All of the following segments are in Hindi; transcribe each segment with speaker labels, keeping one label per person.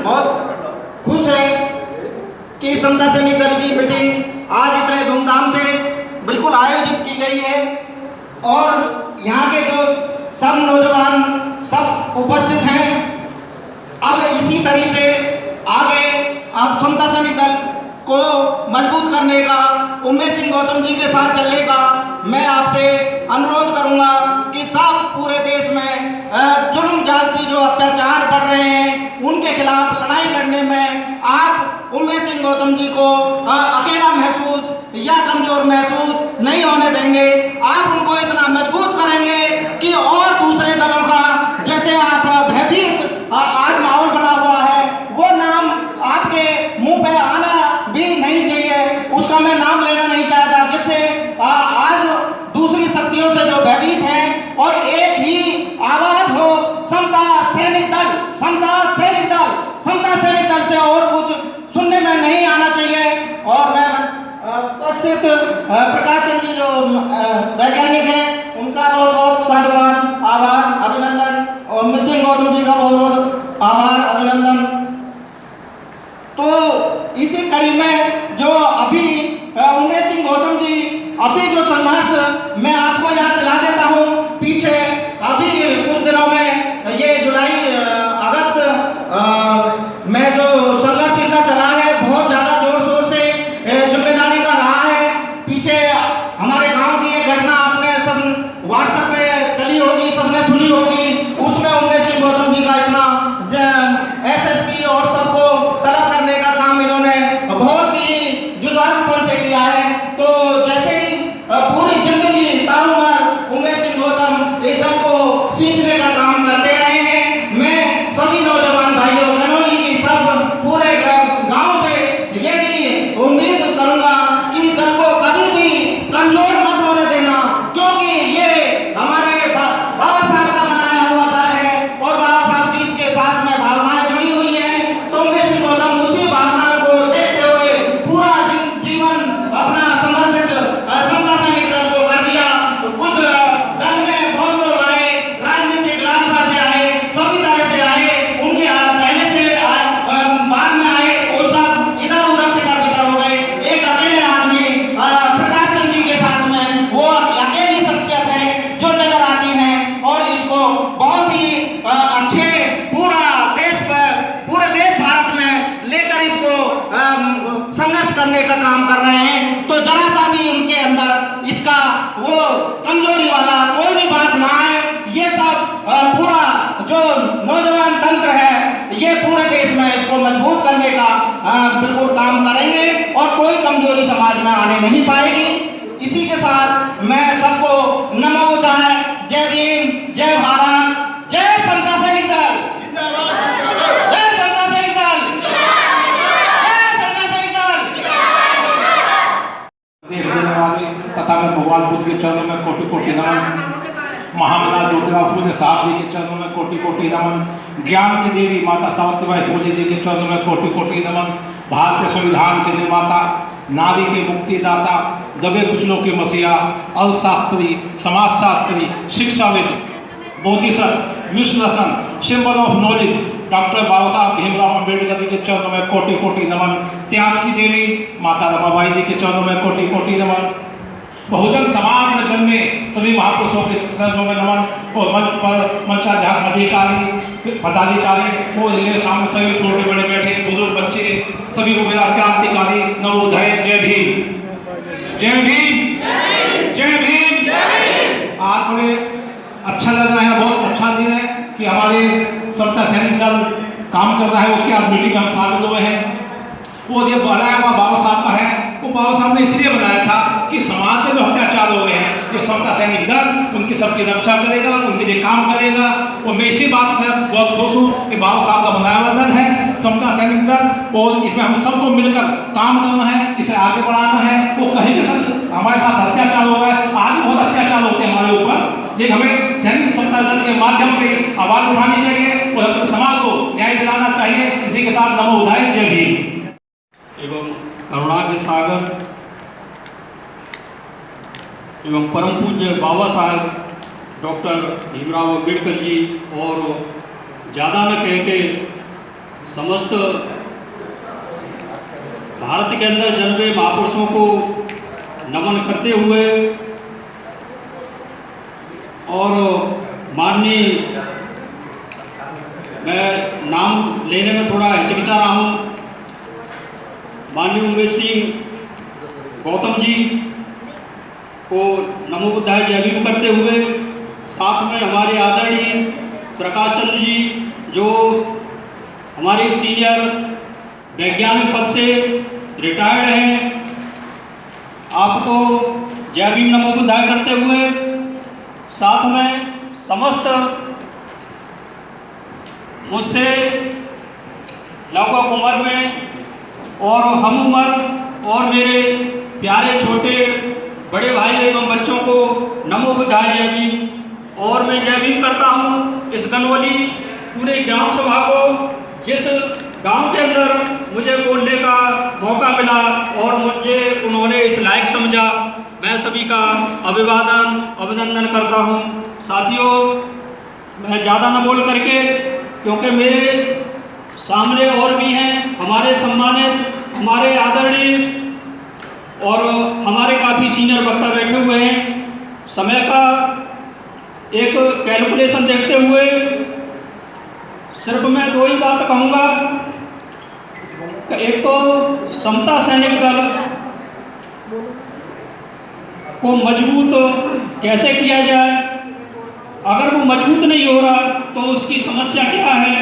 Speaker 1: बहुत खुश है कि समता सैनिक दल की मीटिंग आज इतने धूमधाम से बिल्कुल आयोजित की गई है और यहाँ के जो सब नौजवान सब उपस्थित हैं। अब इसी तरीके से आगे आप समता सैनिक दल को मजबूत करने का, उमेश सिंह गौतम जी के साथ चलने का मैं आपसे अनुरोध करूंगा कि सब पूरे देश में जुल्म जाति जो अत्याचार बढ़ रहे हैं उनके खिलाफ लड़ाई लड़ने में आप उमेश सिंह गौतम जी को अकेला महसूस या कमजोर महसूस नहीं होने देंगे। आप उनको इतना मजबूत करेंगे कि और दूसरे दलों का जैसे आप भयभीत आज माहौल बना हुआ है वो नाम आपके मुंह पे आना भी नहीं चाहिए, उसका मैं नाम लेना नहीं चाहता, जिससे आज दूसरी शक्तियों से जो भयभीत हैं और एक ही आवाज हो समता सैनिक दल, समता सैनिक दल, समता सैनिक दल से और कुछ सुनने में नहीं आना चाहिए। और मैं उपस्थित प्रकाश सिंह जी जो वैज्ञानिक हैं उनका बहुत बहुत साधुवाद, आभार, अभिनंदन और उमेश सिंह गौतम जी का बहुत बहुत आभार, अभिनंदन। तो इसी कड़ी में जो अभी उमेश सिंह गौतम जी अभी जो संघर्ष मैं आपको याद दिला देता हूँ, पीछे अभी कुछ दिनों में ये जुलाई अगस्त में जो संघर्ष इनका चला है बहुत ज़्यादा जोर शोर से जिम्मेदारी का रहा है। पीछे हमारे गांव की ये घटना आपने सब व्हाट्सएप पे चली होगी, सबने सुनी होगी, उसमें उमेश सिंह गौतम जी का इतना एसएसपी और सबको तलब करने का काम इन्होंने बहुत ही जुझारूपन से किया है। तो जैसे ही पूरी जिंदगी ताउमर उमेश सिंह गौतम इस दल को सींचने का काम करते रहे हैं। मैं सभी नौजवान भाइयों बहनों की सब पूरे गांव से ये भी उम्मीद करूंगा कि इस दल को कभी भी कमजोर मत होने देना, क्योंकि ये हमारे बाबा साहब का बनाया हुआ दल है और बाबा साहब की इसके साथ में भावनाएं जुड़ी हुई हैं। तो उमेश सिंह गौतम उसी भावना को देखते हुए पूरा जीवन अपना समर्पित समता सैनिक दल को कर दिया। कुछ दल में बहुत लोग आए, राजनीतिक लालसा से आए, सभी तरह से आए, उनके पहले से बाद में आए, वो सब इधर उधर तितर बितर हो गए। एक अकेले आदमी प्रकाश सिंह जी के साथ में वो अकेली शख्सियत है जो नजर आती है और इसको बहुत ही अच्छे पूरे देश भारत में लेकर इसको संघर्ष करने का काम कर रहे हैं। तो जरा सा भी उनके अंदर इसका वो कमजोरी वाला कोई भी बात ना आए। ये सब पूरा जो नौजवान तंत्र है ये पूरे देश में इसको मजबूत करने का बिल्कुल काम करेंगे और कोई कमजोरी समाज में आने नहीं पाएगी। इसी के साथ मैं सबको नमो बुद्धाय, जय भीम, जय भारत, जय समता सैनिक दल, जय समता सैनिक दल, जय समता सैनिक दल।
Speaker 2: तथा मैं भगवान बुद्ध के चरणों में कोटि कोटि नमन, महामना ज्योतिराव फूले साहब जी के चरणों में कोटि कोटि नमन, ज्ञान की देवी माता सावित्रीबाई फूले जी के चरणों में कोटि कोटि नमन, भारतीय संविधान के निर्माता, नारी के मुक्तिदाता, दबे कुचलों के मसीहा, अर्थशास्त्री, समाजशास्त्री, शिक्षाविद, बोधिसत्व, विश्व रत्न, सिंबल ऑफ नॉलेज डॉक्टर बाबा साहब भीमराव अम्बेडकर जी के चरणों में कोटि कोटि नमन, त्याग की देवी माता रमाबाई जी के चरणों में कोटि कोटि नमन, बहुजन समाज में जन्मे सभी महापुरुषों के चरणों में नमन और मंच पर मंचाधिकारी पदाधिकारी वो जिले सामने सभी छोटे बड़े बैठे बुजुर्ग बच्चे सभी को मेरा क्रांतिकारी नवोदय जय भीम, जय भीम, जय भीम। आज बड़े अच्छा लग रहा है, बहुत अच्छा दिन है कि हमारे समता सैनिक दल काम कर रहा है, उसके आज मीटिंग में हम शामिल हुए हैं। वो ये बनाया हुआ बाबा साहब का है, वो बाबा साहब ने इसलिए बनाया था कि समाज में जो अत्याचार हो गए हैं ये समता सैनिक दल उनकी सबकी रक्षा करेगा, उनके लिए काम करेगा। और मैं इसी बात से बहुत खुश हूँ कि बाबा साहब का बनाया हुआ दल है समता सैनिक दल और इसमें हम सबको मिलकर काम करना है, इसे आगे बढ़ाना है। वो कहीं भी हमारे साथ अत्याचार हो रहा है, आज भी बहुत अत्याचार होते हैं हमारे ऊपर, लेकिन हमें सैनिक समता दल के माध्यम से आवाज उठानी चाहिए और अपने समाज को न्याय दिलाना चाहिए। इसी के साथ नमो बुद्धाय, जय भीम।
Speaker 3: एवं करुणा के सागर एवं परम पूज्य बाबा साहब डॉक्टर भीमराव अम्बेडकर जी और ज़्यादा न कह के समस्त भारत के अंदर जन्मे महापुरुषों को नमन करते हुए और माननीय, मैं नाम लेने में थोड़ा हिचकिचा रहा हूँ, माननीय उमेश सिंह गौतम जी को नमो बुद्धाय जय भीम करते हुए, साथ में हमारे आदरणीय प्रकाश चंद्र जी जो हमारे सीनियर वैज्ञानिक पद से रिटायर्ड हैं, आपको जय भीम नमो बुद्धाय करते हुए, साथ में समस्त मुझसे लगभग उम्र में और हम उम्र और मेरे प्यारे छोटे बड़े भाई एवं बच्चों को नमो बुद्धाय जय भीम। और मैं जय भीम करता हूँ इस गनौली पूरे ग्राम सभा को, जिस गांव के अंदर मुझे बोलने का मौका मिला और मुझे उन्होंने इस लायक समझा। मैं सभी का अभिनंदन करता हूं। साथियों, मैं ज़्यादा न बोल करके, क्योंकि मेरे सामने और भी हैं हमारे सम्मानित, हमारे आदरणीय और हमारे काफ़ी सीनियर वक्ता बैठे हुए हैं। समय का एक कैलकुलेशन देखते हुए सिर्फ मैं दो ही बात कहूँगा। एक तो समता सैनिक दल को मजबूत कैसे किया जाए, अगर वो मजबूत नहीं हो रहा तो उसकी समस्या क्या है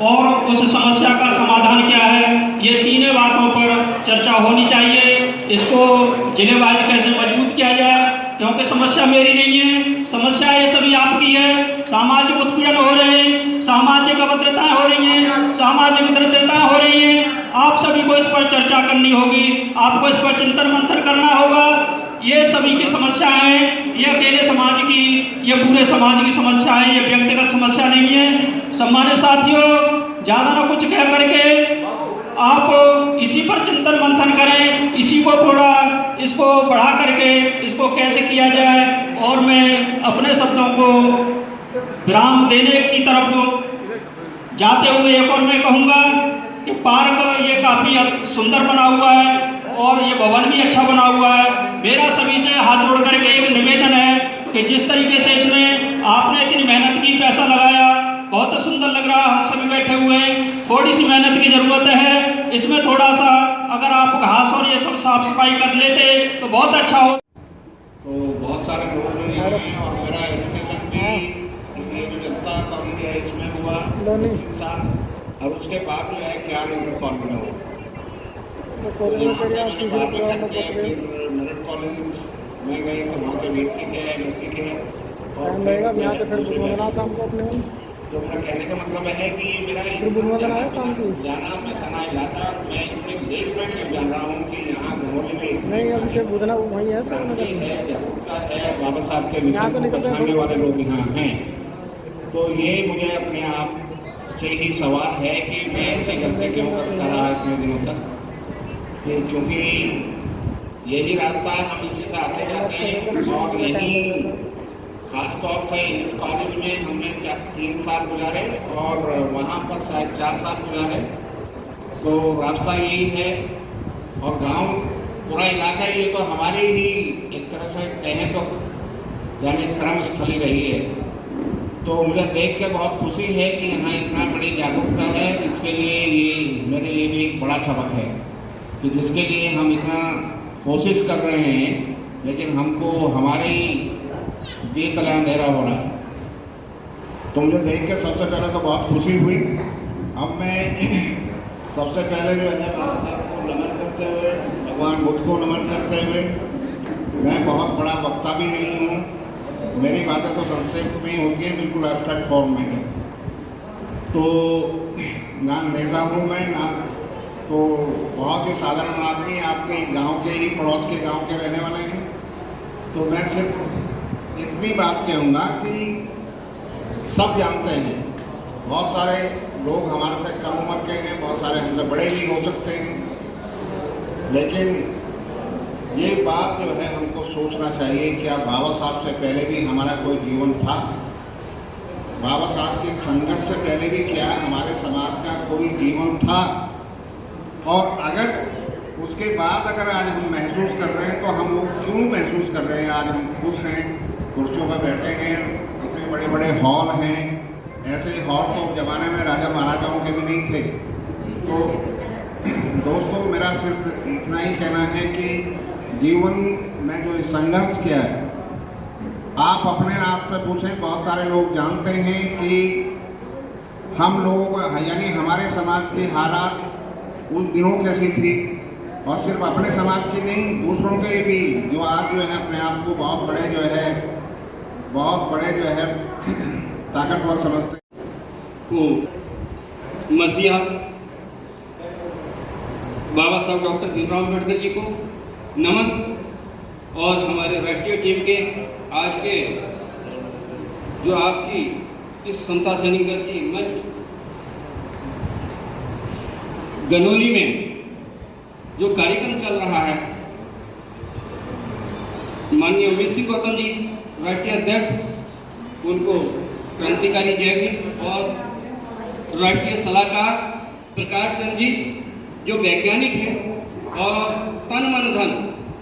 Speaker 3: और उस समस्या का समाधान क्या है, ये तीनों बातों पर चर्चा होनी चाहिए। इसको जिलेवाइज कैसे मजबूत किया जाए, क्योंकि समस्या मेरी नहीं है, समस्या ये सभी आपकी है। सामाजिक उत्पीड़न हो रहे हैं, सामाजिक अभद्रताएं हो रही हैं, सामाजिक दरिद्रताएं हो रही हैं। आप सभी को इस पर चर्चा करनी होगी, आपको इस पर चिंतन मंथन करना होगा। ये सभी की समस्या है, ये अकेले समाज की, ये पूरे समाज की समस्या है, ये व्यक्तिगत समस्या नहीं है। सम्मानित साथियों, ज़्यादा ना कुछ कह करके आप इसी पर चिंतन मंथन करें, इसी को थोड़ा इसको बढ़ा करके इसको कैसे किया जाए। और मैं अपने शब्दों को विराम देने की तरफ जाते हुए एक और मैं कहूँगा कि पार्क ये काफ़ी सुंदर बना हुआ है और ये भवन भी अच्छा बना हुआ है। मेरा सभी से हाथ जोड़ करके एक निवेदन है कि जिस तरीके से इसमें आपने इतनी मेहनत की, पैसा लगाया, बहुत सुंदर लग रहा है, हम सभी बैठे हुए हैं, थोड़ी सी मेहनत की ज़रूरत है इसमें। थोड़ा सा अगर आप घास और ये सब साफ सफाई कर लेते तो बहुत अच्छा हो।
Speaker 4: तो बहुत सारे लोग हैं और मेरा एजुकेशन भी ये जो जनता कॉलेज है इसमें हुआ 3 साल, और उसके बाद जो है क्या मेरिट कॉलेज में हुआ। मेरिट कॉलेज में गए तो वहाँ से वीट सीखे, सीखे और यहाँ से फिर शाम को अपने। तो मेरा कहने का मतलब है कि मेरा जाना पहचाना इलाका, मैं इतने देर में जान रहा हूँ कि यहाँ घनौली में
Speaker 5: नहीं, अभिषेक बुधना वही है,
Speaker 4: जागरूकता है, बाबा साहब के मिशन को पहचानने वाले लोग यहाँ हैं। तो ये मुझे अपने आप से ही सवाल है कि मैं ऐसे गलती क्यों करता रहा इतने दिनों तक, क्योंकि यही रास्ता है, हम इसी से आते जाते हैं। और यही खासतौर से इस कॉलेज में हमने 3 साल गुजारे और वहाँ पर शायद 4 साल गुजारे। तो रास्ता यही है और गांव पूरा इलाका ये तो हमारे ही एक तरह से कहें तो यानी कर्मस्थली रही है। तो मुझे देख के बहुत खुशी है कि यहाँ इतना बड़ी जागरूकता है। इसके लिए ये मेरे लिए भी एक बड़ा सबक है कि जिसके लिए हम इतना कोशिश कर रहे हैं, लेकिन हमको हमारे ही दिए तले अंधेरा हो रहा है। तो मुझे देख के सबसे पहले तो बहुत खुशी हुई। अब मैं सबसे पहले जो है बाबा साहब को नमन करते हुए, भगवान बुद्ध को नमन करते हुए, मैं बहुत बड़ा वक्ता भी नहीं हूँ, मेरी बातें तो संक्षेप में ही होती हैं, बिल्कुल एब्स्ट्रैक्ट फॉर्म में है। तो ना नेता हूँ मैं, ना तो बहुत ही साधारण आदमी, आपके गांव के ही, पड़ोस के गांव के रहने वाले हैं। तो मैं सिर्फ इतनी बात कहूँगा कि सब जानते हैं, बहुत सारे लोग हमारे से कम उम्र के हैं, बहुत सारे हमसे बड़े भी हो सकते हैं, लेकिन ये बात जो है हमको सोचना चाहिए, क्या बाबा साहब से पहले भी हमारा कोई जीवन था? बाबा साहब के संघर्ष से पहले भी क्या हमारे समाज का कोई जीवन था, और अगर उसके बाद अगर आज हम महसूस कर रहे हैं तो हम लोग क्यों महसूस कर रहे हैं? आज हम खुश हैं, कुर्सियों पर बैठे हैं, इतने बड़े बड़े हॉल हैं, ऐसे हॉल तो ज़माने में राजा महाराजाओं के भी नहीं थे। तो दोस्तों, मेरा सिर्फ इतना ही कहना है कि जीवन में जो संघर्ष किया है, आप अपने आप से पूछें। बहुत सारे लोग जानते हैं कि हम लोग यानी हमारे समाज की हालात उस दिनों कैसी थी, और सिर्फ अपने समाज की नहीं, दूसरों के भी जो आज जो है अपने आप को बहुत बड़े जो है ताकतवर समझते
Speaker 3: को मसीहा बाबा साहब डॉक्टर भीमराव अम्बेडकर जी को नमन, और हमारे राष्ट्रीय टीम के आज के जो आपकी इस समता सैनिक दल की मंच गनौली में जो कार्यक्रम चल रहा है, माननीय अमित सिंह गौतम जी राष्ट्रीय अध्यक्ष, उनको क्रांतिकारी जय भीम, और राष्ट्रीय सलाहकार प्रकाश चंद्र जी जो वैज्ञानिक हैं और तन मन धन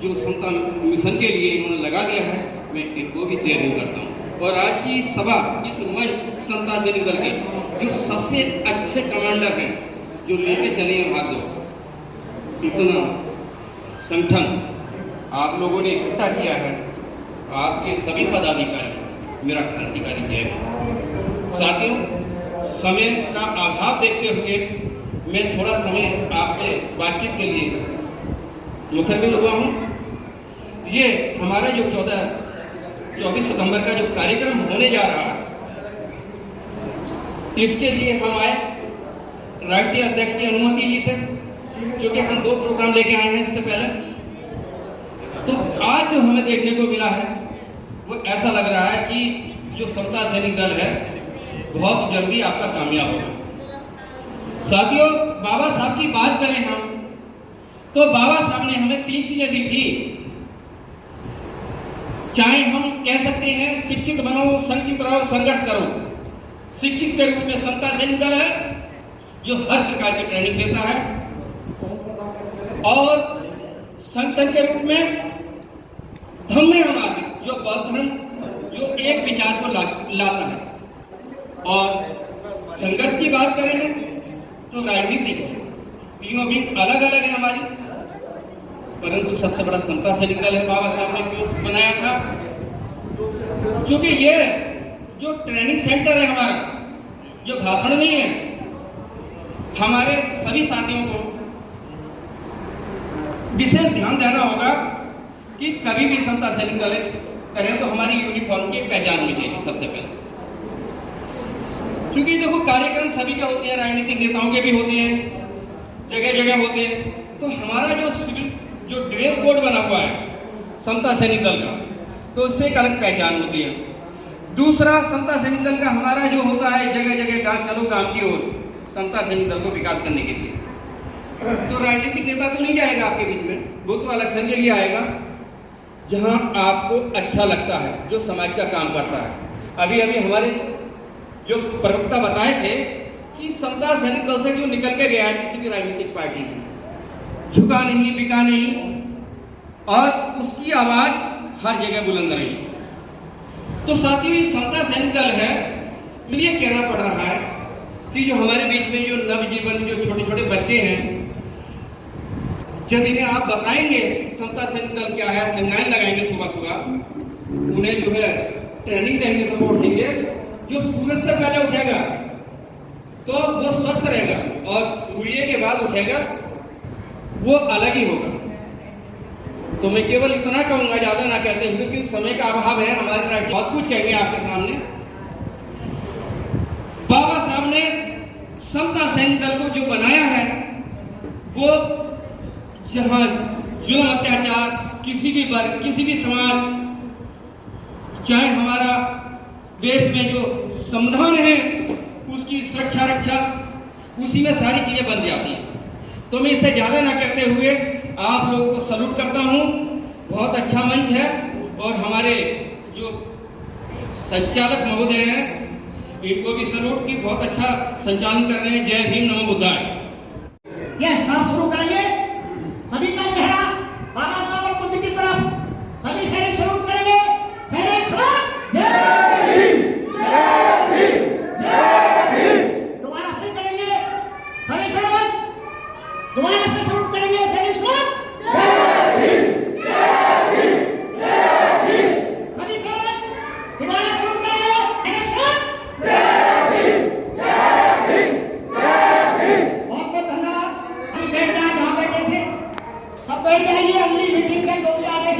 Speaker 3: जो समता मिशन के लिए इन्होंने लगा दिया है, मैं इनको भी जय भीम करता हूँ। और आज की सभा, इस मंच समता सैनिक दल के जो सबसे अच्छे कमांडर हैं, जो लेके चले हैं भाग दो, इतना संगठन आप लोगों ने इकट्ठा किया है, आपके सभी पदाधिकारी, मेरा क्रांतिकारी जय भीम। साथियों, समय का अभाव देखते हुए मैं थोड़ा समय आपसे बातचीत के लिए मुखबिर हुआ हूँ। ये हमारा जो 24 सितंबर का जो कार्यक्रम होने जा रहा है, इसके लिए हम आए राष्ट्रीय अध्यक्ष की अनुमति जी से, क्योंकि हम 2 प्रोग्राम लेके आए हैं इससे पहले। तो आज जो हमें देखने को मिला है वो ऐसा लग रहा है कि जो समता सैनिक दल है बहुत जल्दी आपका कामयाब होगा। साथियों, बाबा साहब की बात करें हम, तो बाबा साहब ने हमें 3 चीजें दी थी। चाहे हम कह सकते हैं शिक्षित बनो, संगठित रहो, संघर्ष करो। शिक्षित के रूप में समता सैनिक दल है जो हर प्रकार की ट्रेनिंग देता है, और संगठन के रूप में धम्म है हमारे जो बौद्ध धर्म जो एक विचार को लाता है। और संघर्ष की बात करें तो राजनीतिक है, तीनों भी अलग अलग है हमारी, परंतु सबसे बड़ा समता सैनिक दल है बाबा साहब ने क्यों बनाया था? क्योंकि ये जो ट्रेनिंग सेंटर है हमारा, जो भाषण नहीं है, हमारे सभी साथियों को विशेष ध्यान देना होगा कि कभी भी समता सैनिक दल करें तो हमारी यूनिफॉर्म की पहचान होनी चाहिए सबसे पहले। क्योंकि देखो, कार्यक्रम सभी के होते हैं, राजनीतिक नेताओं के भी होते हैं, जगह जगह होते हैं, तो हमारा जो ड्रेस कोड बना हुआ है समता सैनिक दल का, तो उससे एक अलग पहचान होती है। दूसरा, समता सैनिक दल का हमारा जो होता है जगह जगह गांव चलो गांव की ओर, समता सैनिक दल को विकास करने के लिए। तो राजनीतिक नेता तो नहीं जाएगा आपके बीच में, वो तो अलग संघ के लिए आएगा जहां आपको अच्छा लगता है, जो समाज का काम करता है। अभी अभी हमारे जो प्रवक्ता बताए थे कि समता सैनिक दल से जो निकल के गया है किसी भी राजनीतिक पार्टी में, झुका नहीं, बिका नहीं, और उसकी आवाज हर जगह बुलंद रही। तो साथियों, ये समता सैनिक दल है, ये कहना पड़ रहा है कि जो हमारे बीच में जो नवजीवन जो छोटे छोटे बच्चे हैं, जब इन्हें आप बताएंगे समता सैनिक दल क्या है, संज्ञान लगाएंगे सुबह सुबह, उन्हें जो है ट्रेनिंग देंगे, सब उठेंगे, जो सूरज से पहले उठेगा तो वो स्वस्थ रहेगा, और सूर्य के बाद उठेगा वो अलग ही होगा। तो मैं केवल इतना कहूंगा, ज्यादा ना कहते हुए, क्योंकि समय का अभाव है, हमारे राष्ट्र बहुत कुछ कहेंगे आपके सामने। बाबा साहब ने समता सैनिक दल को जो बनाया है, वो जहां जुल्म अत्याचार किसी भी वर्ग, किसी भी समाज, चाहे हमारा देश में जो संविधान है उसकी सुरक्षा रक्षा, उसी में सारी चीजें बन जाती हैं। तो मैं इससे ज्यादा ना कहते हुए आप लोगों को सल्यूट करता हूं। बहुत अच्छा मंच है, और हमारे जो संचालक महोदय हैं
Speaker 6: इनको भी सलूट की बहुत अच्छा संचालन कर रहे हैं। जय भीम नमो बुद्धाय।
Speaker 1: ये सब शुरू करेंगे, सभी का चेहरा बाबा साहब और बुद्ध की तरफ, सभी सैनिक सलूट करेंगे। सैनिक सलूट, जय भीम, जय भीम, जय भीम। दोबारा फिर करेंगे, सभी सैनिक दोबारा से सलूट करेंगे। सैनिक सलूट, जय भीम, जय भीम, जय भीम। सभी सैनिक दोबारा सलूट करेंगे। सैनिक सलूट, जय भीम, जय भीम, जय भीम। बहुत बहुत धन्यवाद। हम बैठ जाए जहाँ बैठे थे, सब बैठ जाइए। अगली मीटिंग में जो भी आदेश